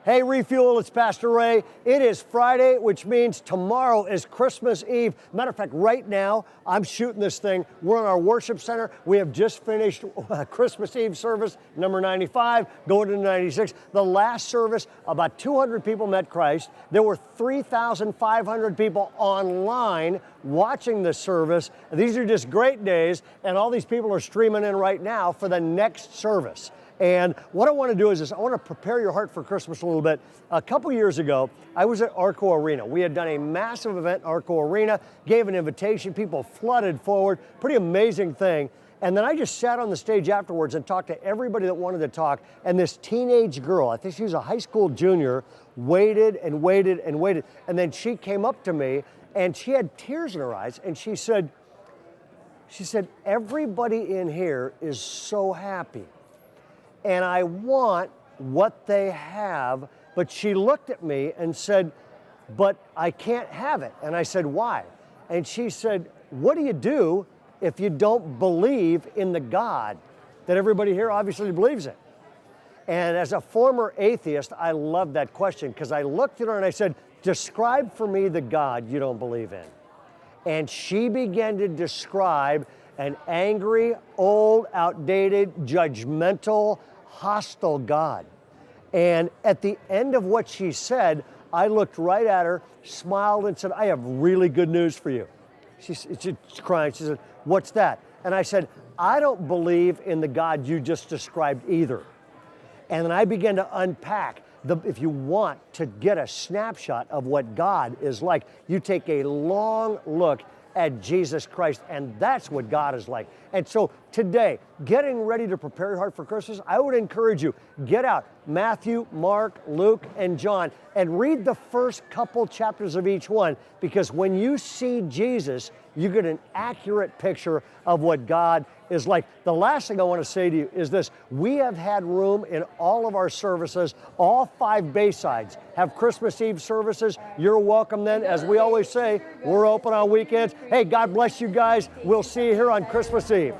Hey, Refuel, it's Pastor Ray. It is Friday, which means tomorrow is Christmas Eve. Matter of fact, right now, I'm shooting this thing. We're in our worship center. We have just finished Christmas Eve service, number 95, going into 96. The last service, about 200 people met Christ. There were 3,500 people online watching the service. These are just great days, and all these people are streaming in right now for the next service. And what I want to do is this, I want to prepare your heart for Christmas a little bit. A couple years ago, I was at Arco Arena. We had done a massive event at Arco Arena, gave an invitation, people flooded forward, pretty amazing thing. And then I just sat on the stage afterwards and talked to everybody that wanted to talk. And this teenage girl, I think she was a high school junior, waited and waited and waited. And then she came up to me and she had tears in her eyes and she said, everybody in here is so happy. And I want what they have, but she looked at me and said, but I can't have it. And I said, why? And she said, what do you do if you don't believe in the God that everybody here obviously believes in? And as a former atheist, I love that question because I looked at her and I said, describe for me the God you don't believe in. And she began to describe an angry, old, outdated, judgmental, hostile God. And at the end of what she said, I looked right at her, smiled, and said, I have really good news for you. She's crying. She said, what's that? And I said, I don't believe in the God you just described either. And then I began to unpack. If you want to get a snapshot of what God is like, you take a long look at Jesus Christ, and that's what God is like. And so today, getting ready to prepare your heart for Christmas, I would encourage you, get out Matthew, Mark, Luke, and John, and read the first couple chapters of each one, because when you see Jesus, you get an accurate picture of what God is like. The last thing I want to say to you is this: we have had room in all of our services. All 5 Baysides have Christmas Eve services. You're welcome then. As we always say, we're open on weekends. Hey, God bless you guys. We'll see you here on Christmas Eve.